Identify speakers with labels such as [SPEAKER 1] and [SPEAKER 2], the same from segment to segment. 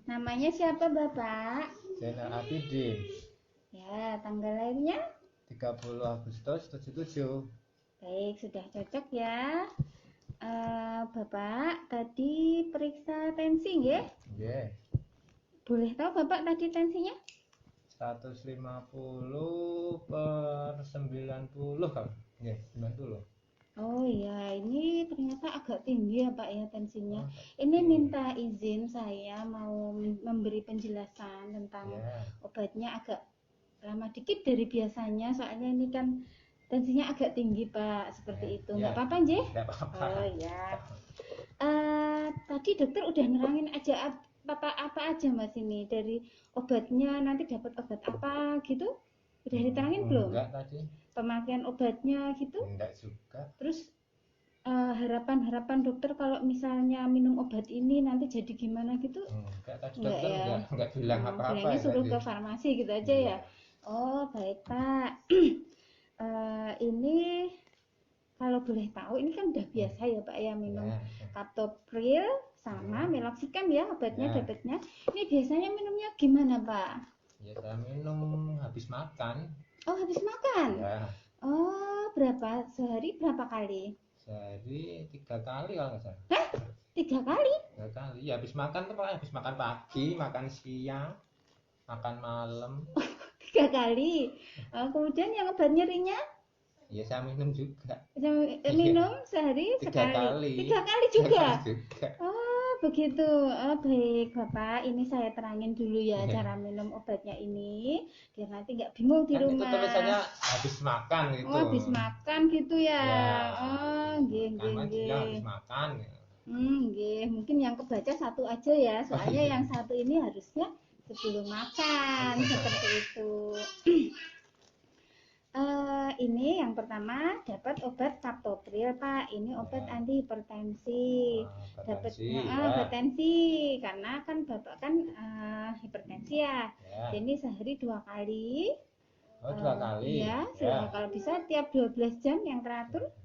[SPEAKER 1] Namanya siapa Bapak?
[SPEAKER 2] Zainal Abidin.
[SPEAKER 1] Ya, tanggal lahirnya?
[SPEAKER 2] 30 Agustus 77.
[SPEAKER 1] Baik, sudah cocok ya. Bapak tadi periksa tensi ya?
[SPEAKER 2] Nggih.
[SPEAKER 1] Boleh tahu Bapak tadi tensinya?
[SPEAKER 2] 150/90 kan? Nggih, 90.
[SPEAKER 1] Oh iya, ini ternyata agak tinggi ya Pak ya tensinya.
[SPEAKER 2] Oh,
[SPEAKER 1] Ini
[SPEAKER 2] tinggi.
[SPEAKER 1] minta izin saya mau memberi penjelasan tentang
[SPEAKER 2] Ya.
[SPEAKER 1] obatnya agak lama dikit dari biasanya, soalnya ini kan tensinya agak tinggi Pak, seperti itu. Nggak
[SPEAKER 2] Ya.
[SPEAKER 1] apa-apa nggih?
[SPEAKER 2] Nggak apa-apa.
[SPEAKER 1] Oh ya. Tadi dokter udah nerangin aja apa aja Mas ini dari obatnya, nanti dapat obat apa gitu? Udah diterangin belum?
[SPEAKER 2] Enggak tadi.
[SPEAKER 1] Pemakaian obatnya gitu?
[SPEAKER 2] Enggak juga.
[SPEAKER 1] Terus harapan-harapan dokter kalau misalnya minum obat ini nanti jadi gimana gitu?
[SPEAKER 2] Enggak tadi
[SPEAKER 1] Enggak
[SPEAKER 2] dokter
[SPEAKER 1] ya?
[SPEAKER 2] enggak bilang apa-apa
[SPEAKER 1] Bilangnya
[SPEAKER 2] ya
[SPEAKER 1] suruh
[SPEAKER 2] tadi.
[SPEAKER 1] ke farmasi gitu aja
[SPEAKER 2] Iya.
[SPEAKER 1] ya? Oh baik Pak. Ini kalau boleh tahu ini kan udah biasa ya Pak ya minum
[SPEAKER 2] Ya.
[SPEAKER 1] captopril sama meloxicam ya obatnya
[SPEAKER 2] Ya.
[SPEAKER 1] dapatnya. Ini biasanya minumnya gimana Pak?
[SPEAKER 2] Ya saya minum habis makan.
[SPEAKER 1] Oh habis makan?
[SPEAKER 2] Ya.
[SPEAKER 1] Oh berapa? Sehari berapa kali?
[SPEAKER 2] Sehari 3 kali kalau nggak salah.
[SPEAKER 1] 3 kali?
[SPEAKER 2] 3 kali. Ya habis makan tuh Pak, habis makan pagi, makan siang, makan malam.
[SPEAKER 1] 3 kali. Kemudian yang obat nyerinya?
[SPEAKER 2] Ya saya minum juga.
[SPEAKER 1] Minum sehari
[SPEAKER 2] 3
[SPEAKER 1] sekali.
[SPEAKER 2] kali.
[SPEAKER 1] 3 kali juga?
[SPEAKER 2] 3 kali juga.
[SPEAKER 1] Oh begitu. Oh baik Bapak, ini saya terangin dulu ya cara minum obatnya ini biar nanti nggak bingung di
[SPEAKER 2] Kan itu
[SPEAKER 1] rumah.
[SPEAKER 2] tulisannya habis makan gitu.
[SPEAKER 1] Oh habis makan gitu ya.
[SPEAKER 2] Ya.
[SPEAKER 1] Oh nggih nggih
[SPEAKER 2] Kan dia habis
[SPEAKER 1] nggih.
[SPEAKER 2] makan.
[SPEAKER 1] Nggih, mungkin yang kebaca satu aja ya, soalnya yang satu ini harusnya sebelum makan seperti itu. Ini yang pertama dapat obat captopril Pak. Ini obat
[SPEAKER 2] Ya.
[SPEAKER 1] anti hipertensi. Dapat
[SPEAKER 2] Hipertensi,
[SPEAKER 1] obat
[SPEAKER 2] ya.
[SPEAKER 1] tensi karena kan Bapak kan hipertensi ya.
[SPEAKER 2] Ya.
[SPEAKER 1] Jadi sehari 2 kali.
[SPEAKER 2] Oh, 2 kali.
[SPEAKER 1] Iya,
[SPEAKER 2] Ya.
[SPEAKER 1] kalau bisa tiap 12 jam yang teratur.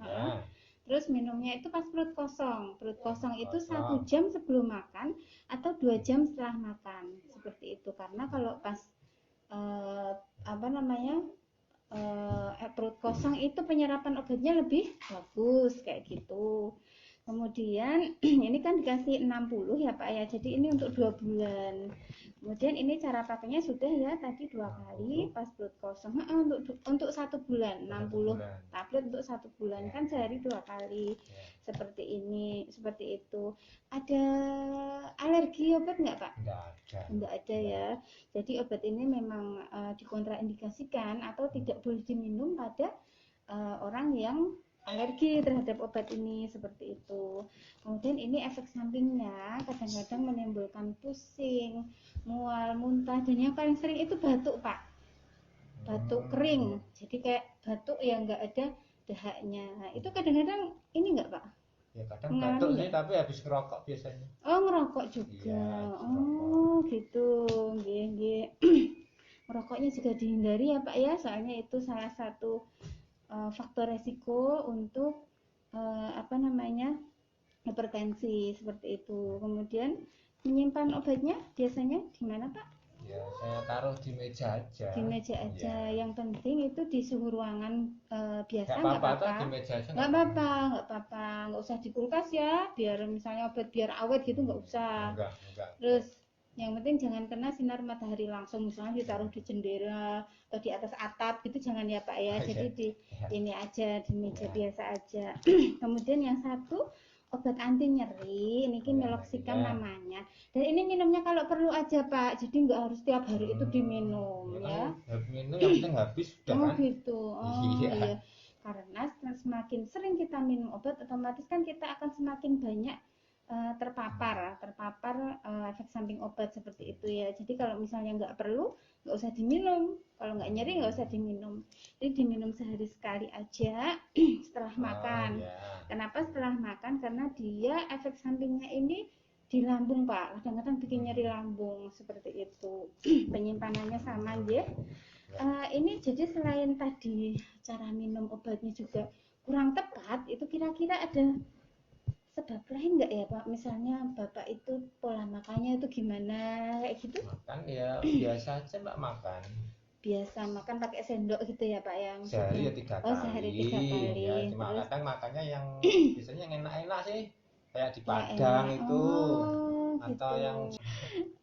[SPEAKER 2] Ya.
[SPEAKER 1] Terus minumnya itu pas perut kosong. Perut kosong itu 1
[SPEAKER 2] Kosong.
[SPEAKER 1] jam sebelum makan atau 2 jam setelah makan. Seperti itu. Karena kalau pas apa namanya perut kosong itu penyerapan obatnya lebih bagus kayak gitu. Kemudian ini kan dikasih 60 ya Pak ya. Jadi ini untuk 2 bulan. Kemudian ini cara pakainya sudah ya tadi 2 kali pas perut kosong. Untuk 1 bulan 60 tablet untuk 1 bulan kan sehari 2 kali. Seperti ini, seperti itu. Ada alergi obat nggak Pak? Enggak ada ya. Jadi obat ini memang dikontraindikasikan atau tidak boleh diminum pada orang yang alergi terhadap obat ini seperti itu. Kemudian ini efek sampingnya kadang-kadang menimbulkan pusing, mual, muntah, dan yang paling sering itu batuk Pak. Batuk kering. Jadi kayak batuk yang enggak ada dahaknya. Nah, itu kadang-kadang ini enggak Pak?
[SPEAKER 2] Ya kadang batuk sih tapi habis ngerokok biasanya.
[SPEAKER 1] Oh ngerokok juga.
[SPEAKER 2] Iya,
[SPEAKER 1] Oh gitu. Nggih, nggih. Merokoknya juga dihindari ya Pak ya, soalnya itu salah satu faktor resiko untuk apa namanya hipertensi seperti itu. Kemudian menyimpan obatnya biasanya di mana Pak?
[SPEAKER 2] Ya saya taruh di meja aja.
[SPEAKER 1] Di meja aja.
[SPEAKER 2] Ya.
[SPEAKER 1] Yang penting itu di suhu ruangan biasa
[SPEAKER 2] Nggak
[SPEAKER 1] apa-apa.
[SPEAKER 2] di meja aja.
[SPEAKER 1] Nggak apa-apa, nggak usah di kulkas ya. Biar misalnya obat biar awet gitu nggak usah.
[SPEAKER 2] Enggak.
[SPEAKER 1] Terus yang penting jangan kena sinar matahari langsung, misalnya ditaruh di jendela atau di atas atap gitu jangan ya Pak ya. Jadi di ini aja di meja biasa aja. Kemudian yang satu obat anti nyeri, ini meloxicam namanya. Dan ini minumnya kalau perlu aja Pak. Jadi nggak harus tiap hari itu diminum ya.
[SPEAKER 2] Minum yang penting habis udah kan.
[SPEAKER 1] Gitu.
[SPEAKER 2] Iya.
[SPEAKER 1] Karena semakin sering kita minum obat otomatis kan kita akan semakin banyak terpapar efek samping obat seperti itu ya. Jadi kalau misalnya nggak perlu nggak usah diminum, kalau nggak nyeri nggak usah diminum, jadi diminum sehari sekali aja setelah makan. Kenapa setelah makan? Karena dia efek sampingnya ini di lambung Pak, kadang-kadang bikin nyeri lambung seperti itu. Penyimpanannya sama ya. Ini jadi selain tadi cara minum obatnya juga kurang tepat, itu kira-kira ada sebab lain nggak ya Pak? Misalnya Bapak itu pola makannya itu gimana kayak gitu?
[SPEAKER 2] Makan ya biasa aja Mbak makan.
[SPEAKER 1] Biasa makan pakai sendok gitu ya Pak ya
[SPEAKER 2] Sehari
[SPEAKER 1] maksudnya?
[SPEAKER 2] ya 3
[SPEAKER 1] Oh sehari 3 kali.
[SPEAKER 2] ya cuma
[SPEAKER 1] Terus
[SPEAKER 2] kadang makannya yang biasanya yang enak-enak sih kayak di
[SPEAKER 1] yang
[SPEAKER 2] Padang
[SPEAKER 1] enak.
[SPEAKER 2] itu
[SPEAKER 1] Oh
[SPEAKER 2] atau
[SPEAKER 1] gitu.
[SPEAKER 2] yang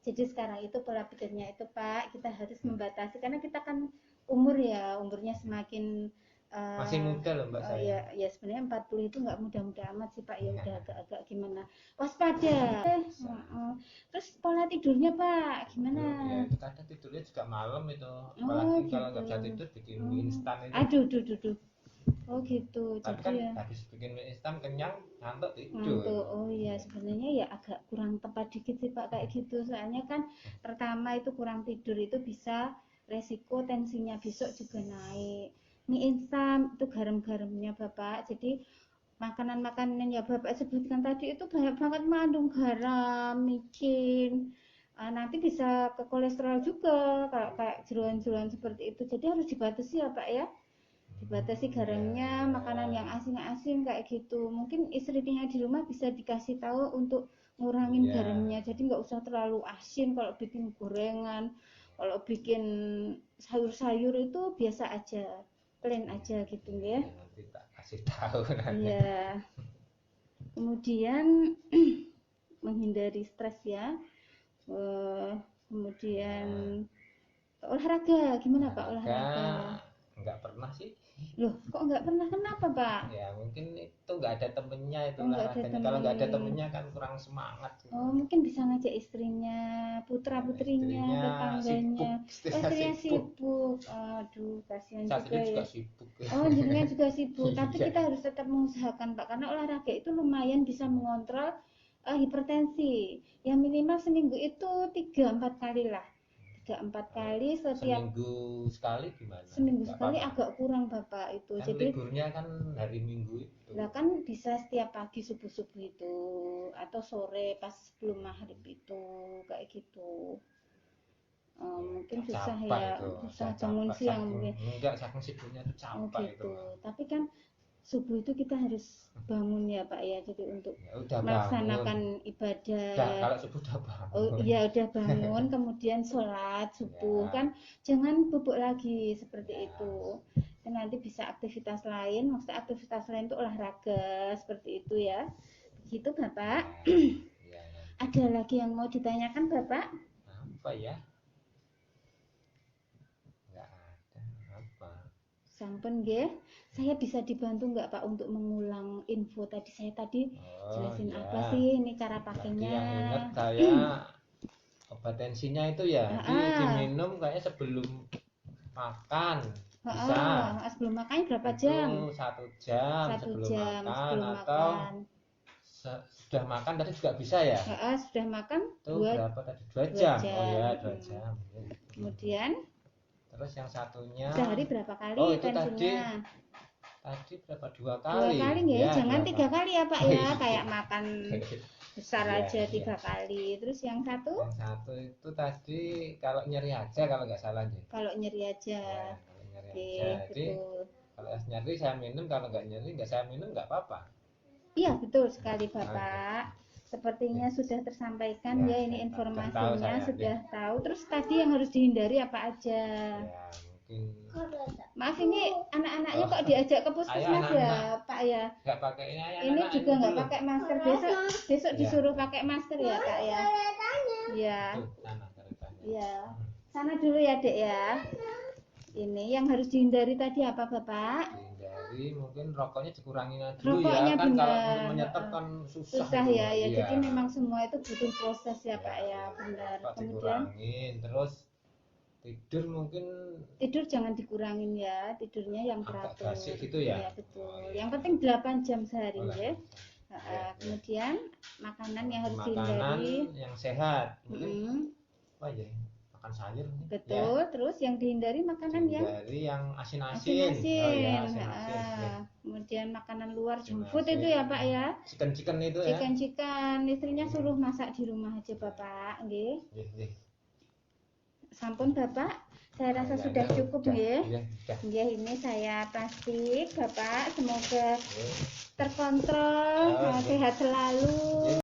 [SPEAKER 1] Jadi sekarang itu pola pikirnya itu Pak, kita harus membatasi karena kita kan umurnya semakin
[SPEAKER 2] masih muda loh Mbak saya.
[SPEAKER 1] ya sebenarnya 40 itu nggak muda-muda amat sih Pak, ya udah agak-agak gimana. Waspada. Terus pola tidurnya Pak, gimana?
[SPEAKER 2] Ya itu kadang tidurnya juga malam itu,
[SPEAKER 1] Oh
[SPEAKER 2] apalagi
[SPEAKER 1] gitu.
[SPEAKER 2] kalau nggak bisa tidur bikin mie instan itu.
[SPEAKER 1] Aduh, duh. Oh gitu.
[SPEAKER 2] Tapi
[SPEAKER 1] Jadi
[SPEAKER 2] kan
[SPEAKER 1] ya
[SPEAKER 2] habis bikin mie instan kenyang, ngantuk tidur.
[SPEAKER 1] ngantuk. Oh iya, sebenarnya ya agak kurang tepat dikit sih Pak kayak gitu. Soalnya kan pertama itu kurang tidur itu bisa resiko tensinya besok juga naik. Mie instan itu garam-garamnya Bapak. Jadi makanan-makanan yang Bapak sebutkan tadi itu banyak banget mengandung garam, micin. Nanti bisa ke kolesterol juga kalau kayak jeroan-jeroan seperti itu. Jadi harus dibatasi ya Pak ya. Dibatasi garamnya, makanan yang asin-asin kayak gitu. Mungkin istrinya di rumah bisa dikasih tahu untuk ngurangin garamnya, jadi nggak usah terlalu asin kalau bikin gorengan. Kalau bikin sayur-sayur itu biasa aja, plain aja gitu ya.
[SPEAKER 2] Nanti tak kasih tahu nanti.
[SPEAKER 1] Iya. Kemudian menghindari stres ya. Kemudian olahraga gimana Pak? Olahraga
[SPEAKER 2] Nggak pernah sih.
[SPEAKER 1] loh kok nggak pernah, kenapa Pak?
[SPEAKER 2] Ya mungkin itu nggak ada temennya itu
[SPEAKER 1] Oh, nggak ada
[SPEAKER 2] olahraganya.
[SPEAKER 1] temen.
[SPEAKER 2] Kalau nggak ada temennya kan kurang semangat gitu.
[SPEAKER 1] Oh, mungkin bisa ngajak istrinya, putra-putrinya,
[SPEAKER 2] Istrinya
[SPEAKER 1] tetangganya.
[SPEAKER 2] sibuk,
[SPEAKER 1] Oh, istrinya
[SPEAKER 2] sibuk.
[SPEAKER 1] sibuk. Aduh, kasihan
[SPEAKER 2] Saat
[SPEAKER 1] juga
[SPEAKER 2] ini juga
[SPEAKER 1] ya.
[SPEAKER 2] sibuk.
[SPEAKER 1] Oh, jenengan juga sibuk. Tapi
[SPEAKER 2] Iya.
[SPEAKER 1] kita harus tetap mengusahakan, Pak, karena olahraga itu lumayan bisa mengontrol hipertensi. Yang minimal seminggu itu 3-4 kali lah. 3-4 kali setiap
[SPEAKER 2] Seminggu sekali gimana?
[SPEAKER 1] seminggu
[SPEAKER 2] Nggak
[SPEAKER 1] sekali
[SPEAKER 2] apa-apa.
[SPEAKER 1] agak kurang Bapak itu.
[SPEAKER 2] Kan
[SPEAKER 1] Jadi
[SPEAKER 2] liburnya kan hari Minggu itu.
[SPEAKER 1] lah kan bisa setiap pagi subuh-subuh itu atau sore pas sebelum maghrib itu kayak gitu. Mungkin susah
[SPEAKER 2] Capek
[SPEAKER 1] ya,
[SPEAKER 2] itu.
[SPEAKER 1] susah
[SPEAKER 2] Saya
[SPEAKER 1] bangun
[SPEAKER 2] capek
[SPEAKER 1] siang
[SPEAKER 2] saking
[SPEAKER 1] mungkin.
[SPEAKER 2] enggak saking sibuknya itu capek itu.
[SPEAKER 1] Gitu. Tapi kan subuh itu kita harus bangun ya Pak ya, jadi untuk
[SPEAKER 2] Ya udah
[SPEAKER 1] melaksanakan
[SPEAKER 2] bangun. Udah,
[SPEAKER 1] ibadah.
[SPEAKER 2] kalau subuh udah bangun.
[SPEAKER 1] Oh iya udah bangun, kemudian sholat subuh
[SPEAKER 2] Ya.
[SPEAKER 1] kan jangan bubuk lagi seperti
[SPEAKER 2] Ya.
[SPEAKER 1] itu. Dan nanti bisa aktivitas lain, maksudnya aktivitas lain itu olahraga seperti itu ya. Begitu Bapak.
[SPEAKER 2] Ya.
[SPEAKER 1] Ada lagi yang mau ditanyakan Bapak?
[SPEAKER 2] Apa ya? Nggak ada. Apa?
[SPEAKER 1] Sampun nggih. Saya bisa dibantu nggak Pak untuk mengulang info tadi? Saya tadi jelasin
[SPEAKER 2] Ya.
[SPEAKER 1] apa sih ini cara
[SPEAKER 2] Tadi
[SPEAKER 1] pakainya?
[SPEAKER 2] yang ingat saya obat tensinya itu ya diminum kayaknya sebelum makan bisa.
[SPEAKER 1] Sebelum makan berapa
[SPEAKER 2] Itu
[SPEAKER 1] jam?
[SPEAKER 2] 1 jam sebelum makan
[SPEAKER 1] sebelum
[SPEAKER 2] atau
[SPEAKER 1] makan.
[SPEAKER 2] sudah makan tadi juga bisa ya?
[SPEAKER 1] Sudah makan
[SPEAKER 2] Itu
[SPEAKER 1] 2
[SPEAKER 2] berapa tadi? 2 jam.
[SPEAKER 1] jam.
[SPEAKER 2] Oh ya 2 jam.
[SPEAKER 1] Kemudian
[SPEAKER 2] Terus yang satunya
[SPEAKER 1] sehari berapa kali
[SPEAKER 2] oh itu
[SPEAKER 1] tensinya?
[SPEAKER 2] tadi berapa 2
[SPEAKER 1] 2
[SPEAKER 2] kali
[SPEAKER 1] kali nggak ya? Jangan
[SPEAKER 2] 2
[SPEAKER 1] 3 kali ya Pak ya,
[SPEAKER 2] Iya.
[SPEAKER 1] kayak makan besar
[SPEAKER 2] Iya,
[SPEAKER 1] aja 3
[SPEAKER 2] iya.
[SPEAKER 1] kali. Terus yang satu?
[SPEAKER 2] Yang satu itu tadi kalau nyeri aja kalau nggak salah nih.
[SPEAKER 1] Kalau nyeri aja.
[SPEAKER 2] Ya, kalau nyeri
[SPEAKER 1] Oke,
[SPEAKER 2] aja. Jadi
[SPEAKER 1] betul.
[SPEAKER 2] kalau nyeri saya minum, kalau nggak nyeri nggak saya minum nggak apa-apa.
[SPEAKER 1] Iya, betul sekali Bapak. Sepertinya sudah tersampaikan ya, ini informasinya sudah tahu. Terus tadi yang harus dihindari apa aja?
[SPEAKER 2] Ya, mungkin
[SPEAKER 1] Maaf ini anak-anaknya kok diajak ke puskesmas ya Pak ya?
[SPEAKER 2] nggak pakai
[SPEAKER 1] Ini juga nggak pakai masker, besok
[SPEAKER 2] Ya.
[SPEAKER 1] disuruh pakai masker ya Kak ya? Iya. Iya. Sana dulu ya Dek ya. Ini yang harus dihindari tadi apa Bapak?
[SPEAKER 2] Dihindari mungkin rokoknya dikurangin dulu
[SPEAKER 1] Rokoknya
[SPEAKER 2] ya kan
[SPEAKER 1] benar.
[SPEAKER 2] kalau menyetop kan susah
[SPEAKER 1] Susah
[SPEAKER 2] gitu.
[SPEAKER 1] ya,
[SPEAKER 2] Iya.
[SPEAKER 1] jadi memang semua itu butuh proses ya Pak ya, benar.
[SPEAKER 2] Rokok
[SPEAKER 1] Kemudian
[SPEAKER 2] dikurangin, terus tidur mungkin
[SPEAKER 1] tidur jangan dikurangin ya, tidurnya yang
[SPEAKER 2] agak
[SPEAKER 1] teratur.
[SPEAKER 2] basic gitu ya.
[SPEAKER 1] Iya betul. Yang penting 8 jam sehari ya.
[SPEAKER 2] Iya.
[SPEAKER 1] Kemudian makanan yang harus
[SPEAKER 2] makanan
[SPEAKER 1] dihindari.
[SPEAKER 2] yang sehat. Mungkin apa ya? Makan sayur.
[SPEAKER 1] Betul.
[SPEAKER 2] Ya.
[SPEAKER 1] Terus yang dihindari makanan
[SPEAKER 2] Dihindari yang
[SPEAKER 1] asin-asin.
[SPEAKER 2] Oh ya, asin-asin.
[SPEAKER 1] Kemudian makanan luar junk food itu ya Pak ya.
[SPEAKER 2] Chicken itu ya.
[SPEAKER 1] Chicken. Istrinya suruh masak di rumah aja Bapak, nggih. Sampun Bapak, saya rasa
[SPEAKER 2] Ya,
[SPEAKER 1] sudah
[SPEAKER 2] ya,
[SPEAKER 1] cukup
[SPEAKER 2] udah,
[SPEAKER 1] nggih.
[SPEAKER 2] ya, udah.
[SPEAKER 1] Nggih, ini saya plastik Bapak, semoga
[SPEAKER 2] Oke.
[SPEAKER 1] terkontrol,
[SPEAKER 2] Oh, iya.
[SPEAKER 1] sehat selalu.